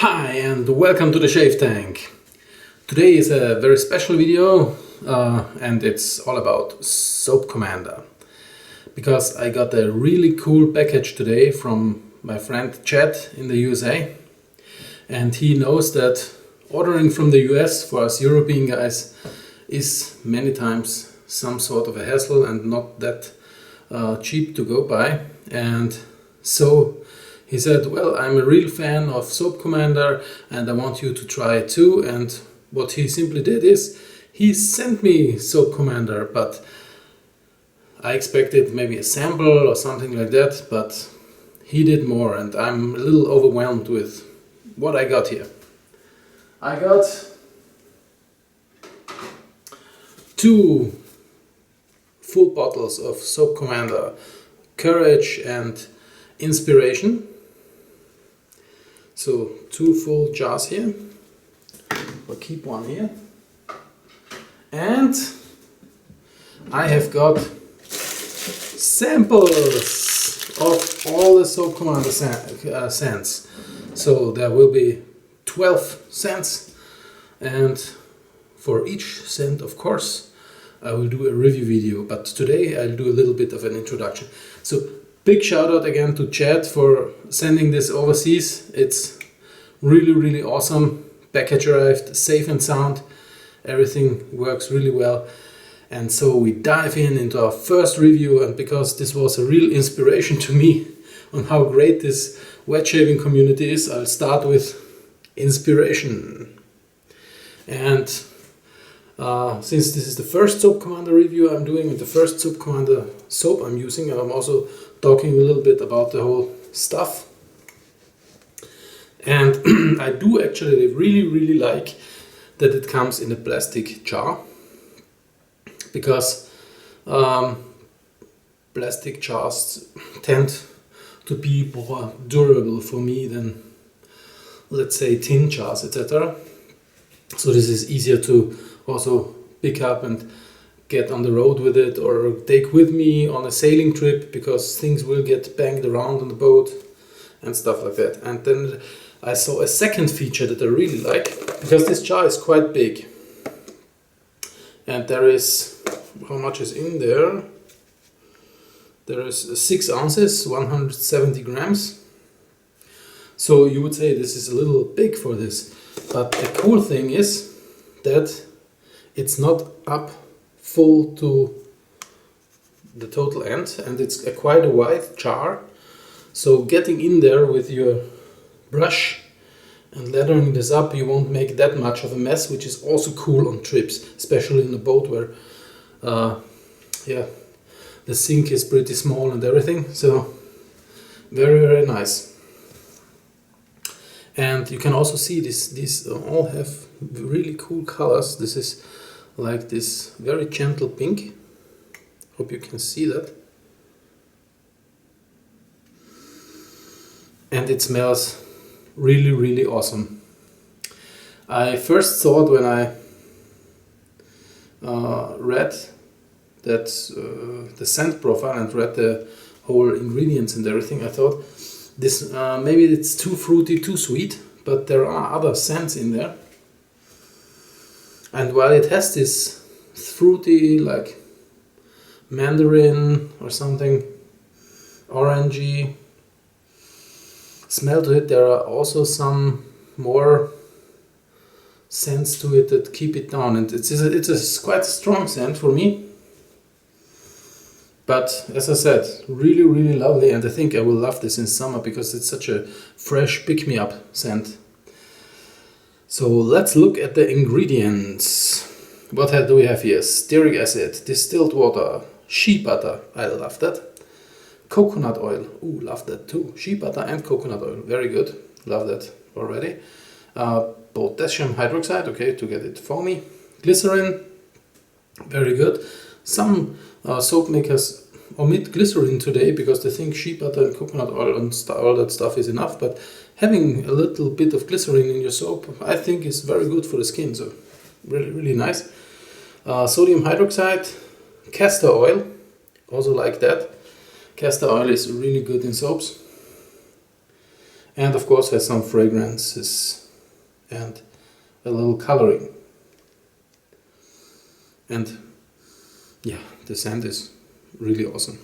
Hi and welcome to the Shave Tank. Today is a very special video and it's all about SoapCommander, because I got a really cool package today from my friend Chad in the USA, and he knows that ordering from the US for us European guys is many times some sort of a hassle and not that cheap to go by. And so he said, well, I'm a real fan of SoapCommander and I want you to try it too. And what he simply did is he sent me SoapCommander, but I expected maybe a sample or something like that, but he did more and I'm a little overwhelmed with what I got here. I got 2 full bottles of SoapCommander Courage and Inspiration. So 2 full jars here. We'll keep one here. And I have got samples of all the SoapCommander scents. So there will be 12 scents, and for each scent, of course, I will do a review video, but today I'll do a little bit of an introduction. So big shout out again to Chad for sending this overseas. It's really awesome. Package arrived safe and sound. Everything works really well. And so we dive into our first review, and because this was a real inspiration to me on how great this wet shaving community is, I'll start with Inspiration. And since this is the first SoapCommander review I'm doing and the first SoapCommander soap I'm using, I'm also talking a little bit about the whole stuff. And I do actually really like that it comes in a plastic jar, because plastic jars tend to be more durable for me than, let's say, tin jars, etc. So this is easier to also pick up and get on the road with it, or take with me on a sailing trip, because things will get banged around on the boat and stuff like that. And then I saw a second feature that I really like, because this jar is quite big. And there is, how much is in there? There is 6 ounces, 170 grams. So you would say this is a little big for this. But the cool thing is that it's not up full to the total end, and it's quite a wide jar. So getting in there with your brush and lathering this up, you won't make that much of a mess, which is also cool on trips, especially in a boat where the sink is pretty small and everything. So very nice. And you can also see these all have really cool colors. This is like this very gentle pink. Hope you can see that. And it smells really awesome. I first thought, when I read that the scent profile and read the whole ingredients and everything, I thought this maybe it's too fruity, too sweet, but there are other scents in there. And while it has this fruity, like mandarin or something, orangey smell to it, there are also some more scents to it that keep it down, and it's a quite strong scent for me. But as I said, really lovely, and I think I will love this in summer because it's such a fresh pick-me-up scent. So let's look at the ingredients. What do we have here? Stearic acid, distilled water, shea butter, I love that. Coconut oil, ooh, love that too. Shea butter and coconut oil, very good, love that already. Potassium hydroxide, okay, to get it foamy. Glycerin, very good. Some soap makers omit glycerin today because they think shea butter and coconut oil and all that stuff is enough, but having a little bit of glycerin in your soap, I think, is very good for the skin, so really nice. Sodium hydroxide, castor oil, also like that. Castor oil is really good in soaps. and of course has some fragrances and a little coloring. And yeah, the scent is really awesome.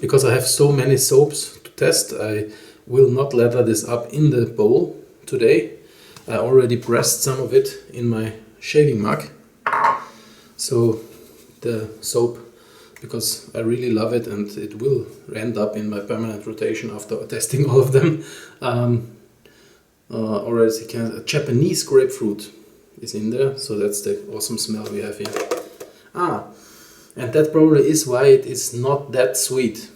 Because I have so many soaps to test, I will not lather this up in the bowl today. I already pressed some of it in my shaving mug. So the soap, because I really love it and it will end up in my permanent rotation after testing all of them. Already a Japanese grapefruit is in there, so that's the awesome smell we have here. And that probably is why it is not that sweet,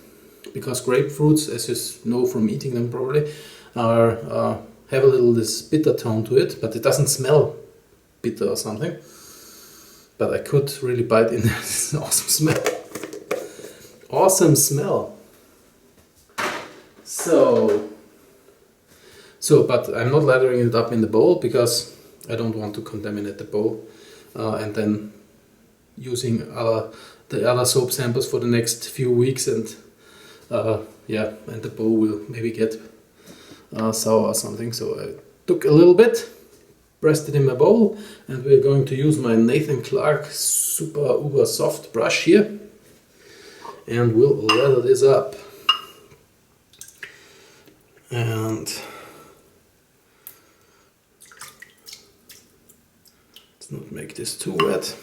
because grapefruits, as you know from eating them probably, are have a little this bitter tone to it, but it doesn't smell bitter or something. But I could really bite in there. This is an awesome smell. Awesome smell. But I'm not lathering it up in the bowl because I don't want to contaminate the bowl, and then using the other soap samples for the next few weeks, and and the bowl will maybe get sour or something. So I took a little bit, pressed it in my bowl, and we're going to use my Nathan Clark super uber soft brush here, and we'll lather this up. And let's not make this too wet.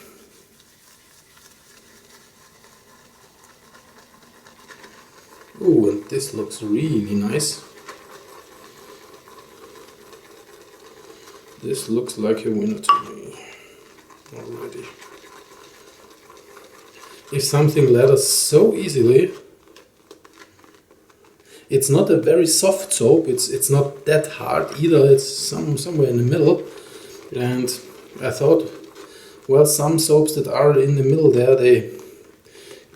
Oh, and this looks really nice. This looks like a winner to me already. If something lathers so easily, it's not a very soft soap, it's not that hard either, it's somewhere in the middle. And I thought, well, some soaps that are in the middle there, they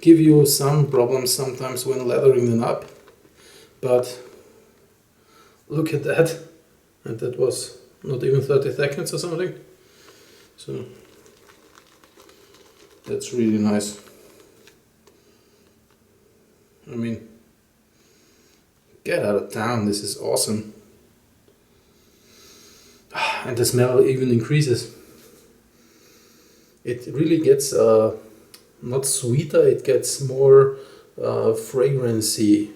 give you some problems sometimes when lathering them up. But look at that, and that was not even 30 seconds or something. So that's really nice. I mean, get out of town, this is awesome. And the smell even increases. It really gets not sweeter, it gets more fragrancy,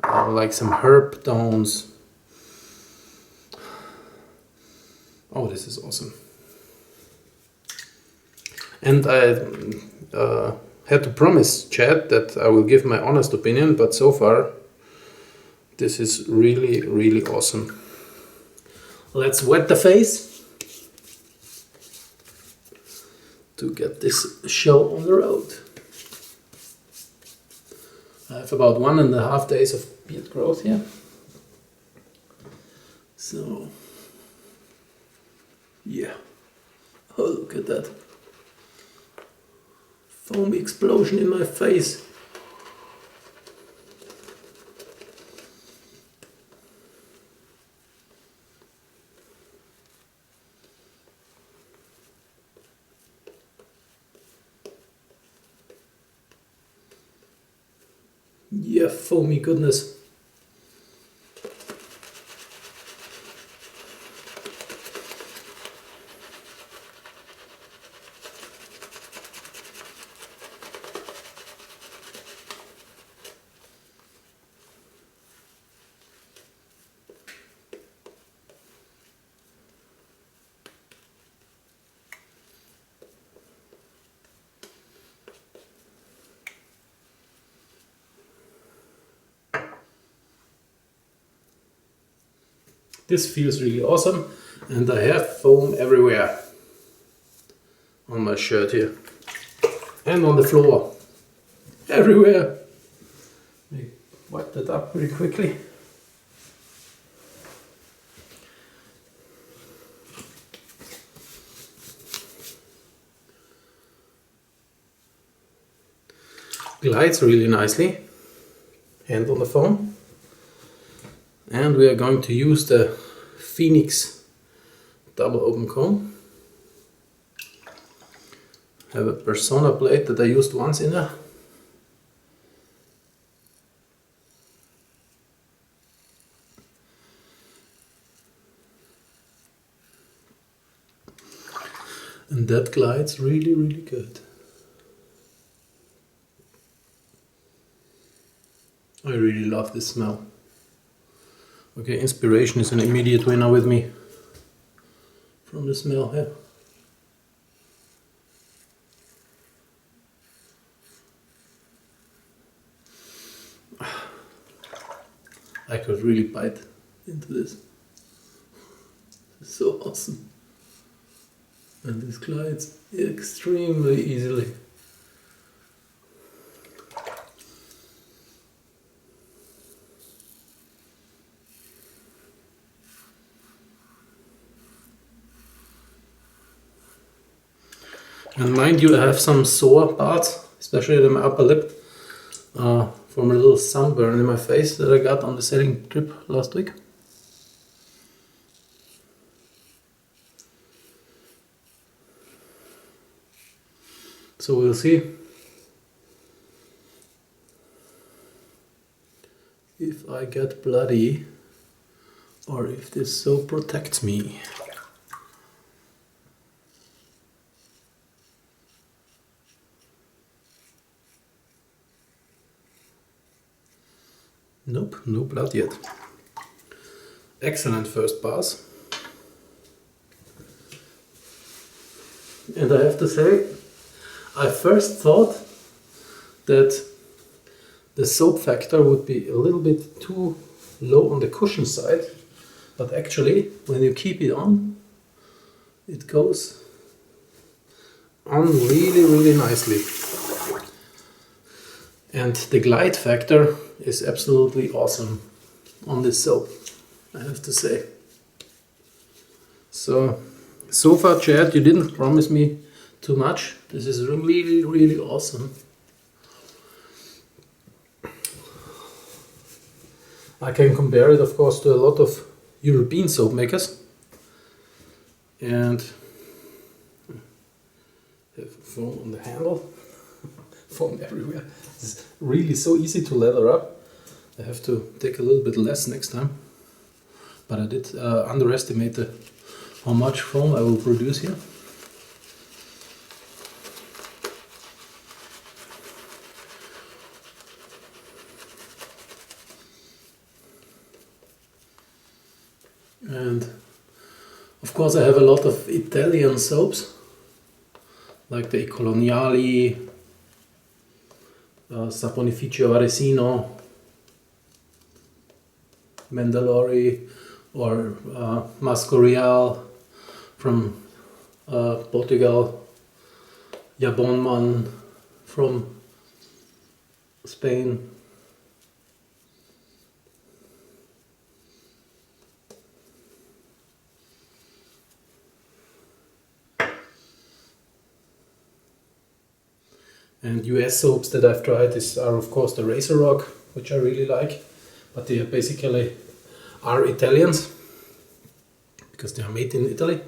like some herb tones. Oh, this is awesome. And I had to promise Chad that I will give my honest opinion, but so far this is really, really awesome. Let's wet the face to get this show on the road. I have about 1.5 days of beard growth here. So, yeah. Oh, look at that. Foam explosion in my face. Yeah, foamy goodness. This feels really awesome, and I have foam everywhere on my shirt here and on the floor, everywhere. Let me wipe that up pretty quickly. Glides really nicely, hand on the foam. And we are going to use the Phoenix double open comb. I have a Persona blade that I used once in there. And that glides really, really good. I really love this smell. Okay, inspiration is an immediate winner with me from the smell here. I could really bite into this. It's so awesome. And this glides extremely easily. And mind you, I have some sore parts, especially in my upper lip, from a little sunburn in my face that I got on the sailing trip last week. So we'll see if I get bloody or if this soap protects me. Nope, no blood yet. Excellent first pass. And I have to say, I first thought that the soap factor would be a little bit too low on the cushion side, but actually when you keep it on, it goes on really, really nicely. And the glide factor is absolutely awesome on this soap, I have to say. So far, Chad, you didn't promise me too much. This is really, really awesome. I can compare it, of course, to a lot of European soap makers. And have foam on the handle, foam everywhere. It's really so easy to lather up. I have to take a little bit less next time. But I did underestimate how much foam I will produce here. And of course I have a lot of Italian soaps, like the Coloniali, Saponificio Varesino, Mandalori, or Mascorial from Portugal, Jabonman from Spain. And US soaps that I've tried are of course the Razor Rock, which I really like, but they basically are Italians because they are made in Italy.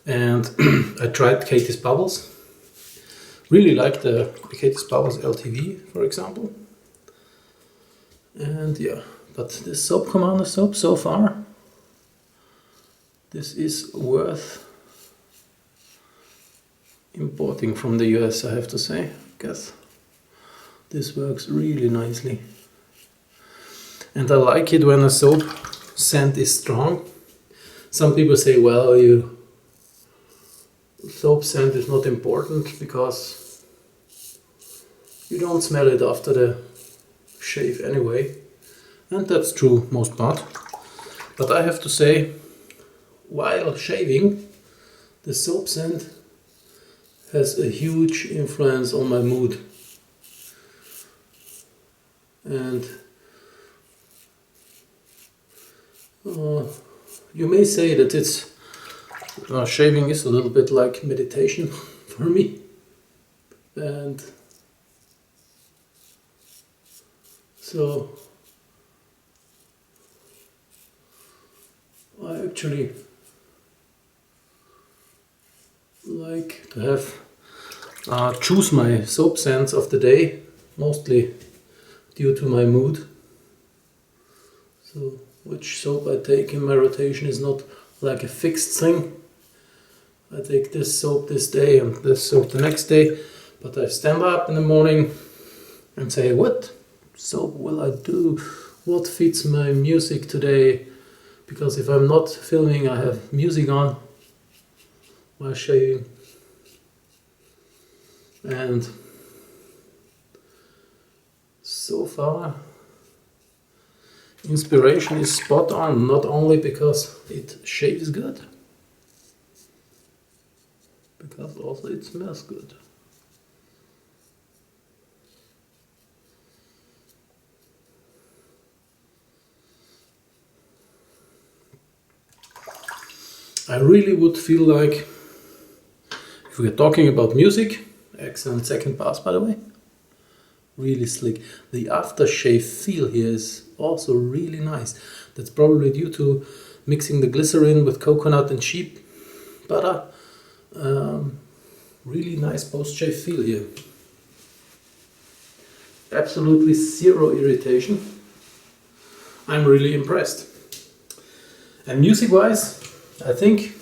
And I tried Katie's Bubbles. Really like the Katie's Bubbles LTV, for example. And yeah, but this SoapCommander soap so far, this is worth importing from the US, I have to say, because this works really nicely. And I like it when a soap scent is strong. Some people say, well, soap scent is not important because you don't smell it after the shave anyway. And that's true most part. But I have to say, while shaving, the soap scent has a huge influence on my mood. And you may say that it's shaving is a little bit like meditation for me. And so I actually like to have choose my soap scents of the day, mostly due to my mood. So which soap I take in my rotation is not like a fixed thing. I take this soap this day and this soap the next day, but I stand up in the morning and say, what soap will I do? What fits my music today? Because if I'm not filming, I have music on while shaving. And so far, inspiration is spot on, not only because it shaves good, because also it smells good. I really would feel like, if we're talking about music, excellent second pass by the way, really slick. The aftershave feel here is also really nice. That's probably due to mixing the glycerin with coconut and sheep butter. Really nice post-shave feel here. Absolutely zero irritation. I'm really impressed. And music-wise, I think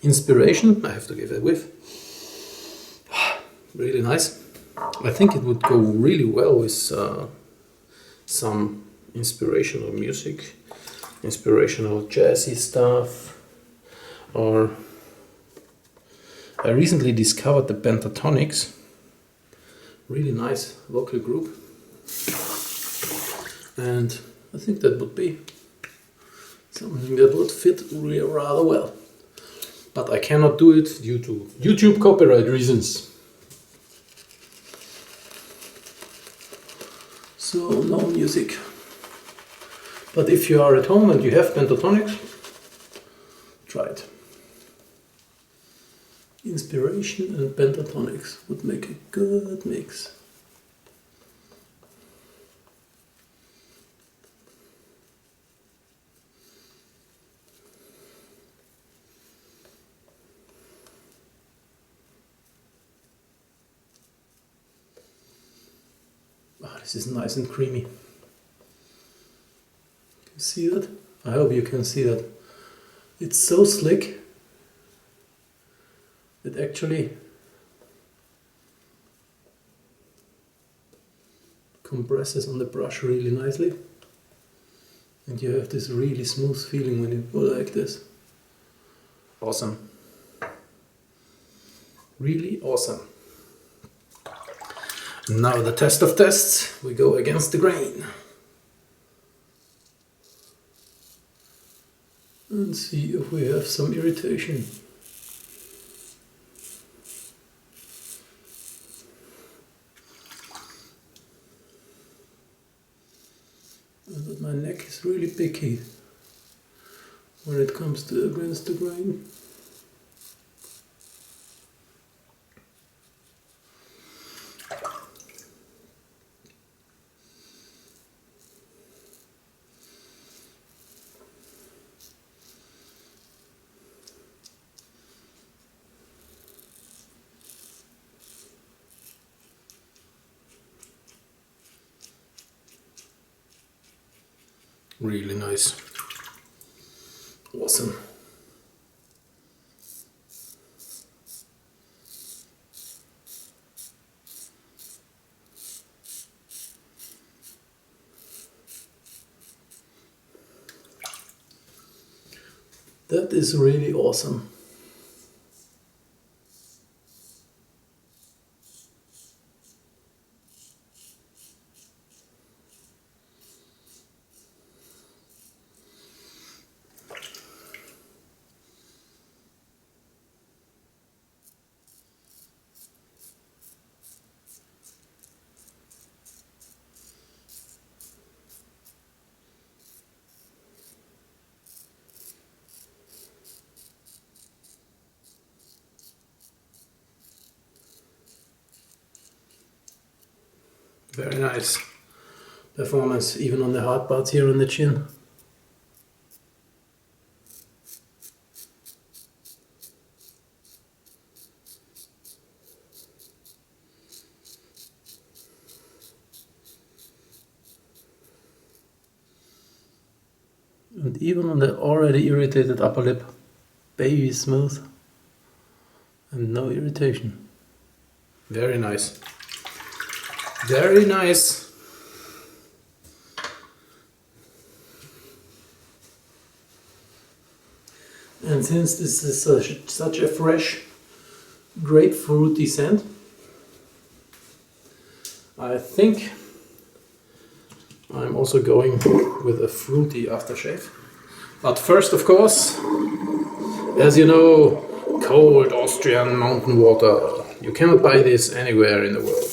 inspiration, I have to give it a whiff. Really nice. I think it would go really well with some inspirational music, inspirational jazzy stuff. Or I recently discovered the Pentatonics, really nice vocal group, and I think that would be something that would fit rather well. But I cannot do it due to YouTube copyright reasons. So no music. But if you are at home and you have Pentatonics, try it. Inspiration and Pentatonics would make a good mix. Oh, this is nice and creamy. Can you see that? I hope you can see that. It's so slick. It actually compresses on the brush really nicely, and you have this really smooth feeling when you go like this. Awesome. Really awesome. Now the test of tests, we go against the grain and see if we have some irritation. But my neck is really picky when it comes to against the grain. Really nice. Awesome. That is really awesome. Very nice performance, even on the hard parts here on the chin. And even on the already irritated upper lip, baby smooth. and no irritation. Very nice. Very nice. And since this is such a fresh grapefruity scent, I think I'm also going with a fruity aftershave. But first, of course, as you know, cold Austrian mountain water. You cannot buy this anywhere in the world.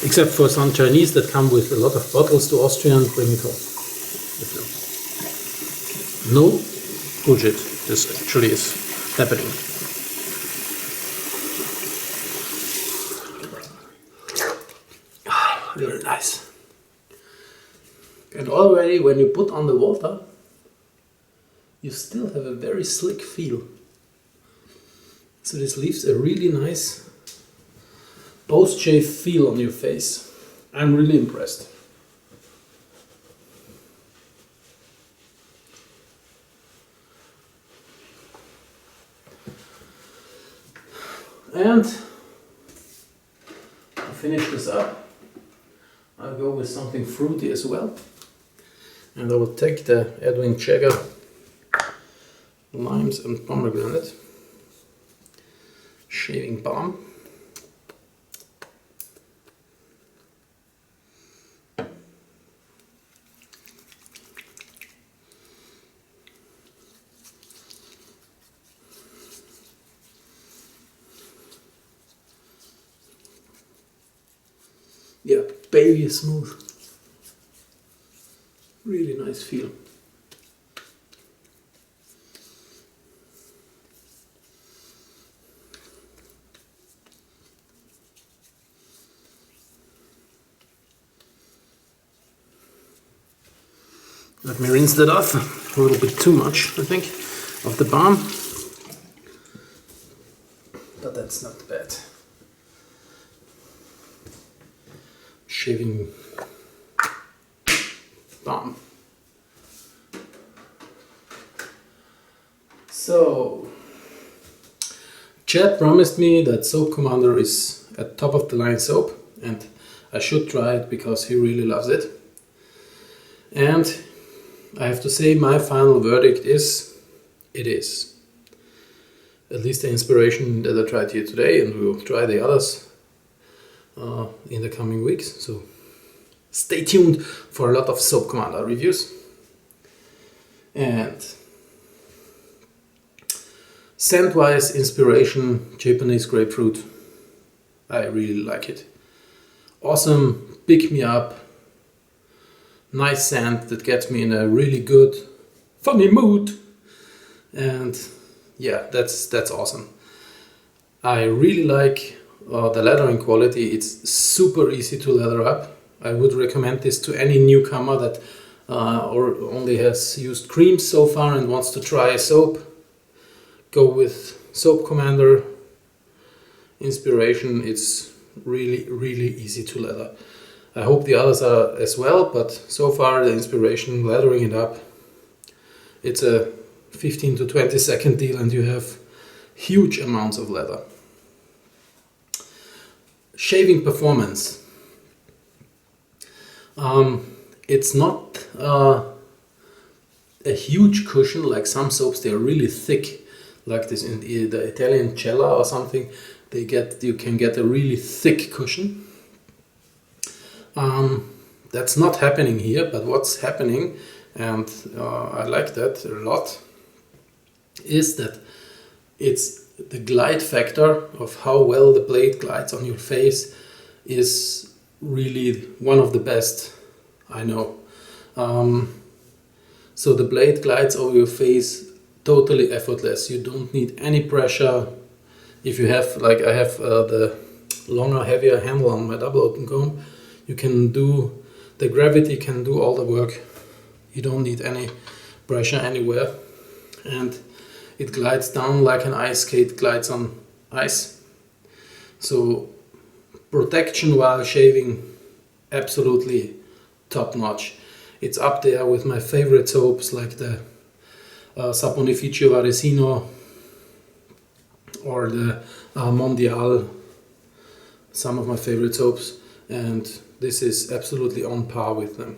Except for some Chinese that come with a lot of bottles to Austria and bring it home. No bullshit, this actually is happening. Very nice. And already when you put on the water, you still have a very slick feel. So this leaves a really nice post-shave feel on your face. I'm really impressed. And to finish this up, I'll go with something fruity as well. And I will take the Edwin Cheger limes and pomegranate shaving balm. Yeah, baby smooth. Really nice feel. Let me rinse that off. A little bit too much, I think, of the balm. But that's not bad. Shaving balm. So, Chad promised me that SoapCommander is a top of the line soap, and I should try it because he really loves it. And I have to say my final verdict is, it is. At least the inspiration that I tried here today, and we'll try the others in the coming weeks. So stay tuned for a lot of SoapCommander reviews. And scent-wise, inspiration, Japanese grapefruit. I really like it. Awesome, pick me up. Nice scent that gets me in a really good, funny mood. And yeah, that's awesome. I really like the leathering quality. It's super easy to leather up. I would recommend this to any newcomer that or only has used creams so far and wants to try a soap. Go with SoapCommander inspiration. It's really easy to leather. I hope the others are as well, but so far the inspiration, leathering it up, it's a 15 to 20 second deal and you have huge amounts of leather. Shaving performance. It's not a huge cushion like some soaps. They are really thick, like this in the Italian Cella or something. You can get a really thick cushion. That's not happening here, but what's happening, and I like that a lot, is that it's the glide factor of how well the blade glides on your face is really one of the best I know. So the blade glides over your face totally effortless. You don't need any pressure. If you have, like I have the longer, heavier handle on my double open comb, you can do, the gravity can do all the work. You don't need any pressure anywhere. And it glides down like an ice skate glides on ice. So protection while shaving, absolutely top notch. It's up there with my favorite soaps like the Saponificio Varesino or the Mondial, some of my favorite soaps, and this is absolutely on par with them.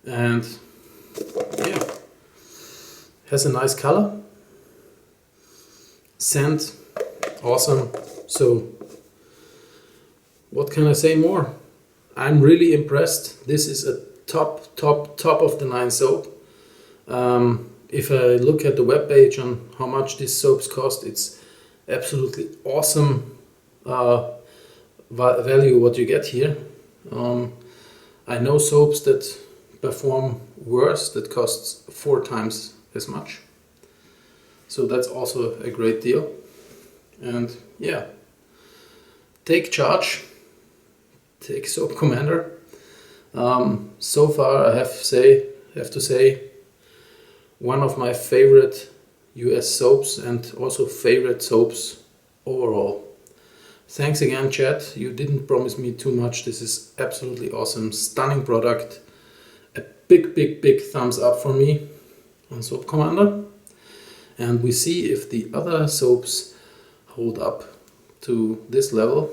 And yeah, has a nice color, scent, awesome. So what can I say more? I'm really impressed. This is a top of the line soap. If I look at the webpage on how much these soaps cost, it's absolutely awesome value what you get here. I know soaps that perform worse, that costs 4 times as much. So that's also a great deal. And yeah, take charge, take SoapCommander. So far I have to say one of my favorite US soaps and also favorite soaps overall. Thanks again, chat. You didn't promise me too much. This is absolutely awesome, stunning product. A big thumbs up for me on SoapCommander. And we see if the other soaps hold up to this level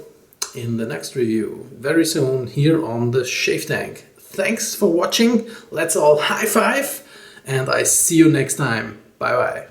in the next review very soon here on the Shave Tank. Thanks for watching. Let's all high five, and I see you next time. Bye bye.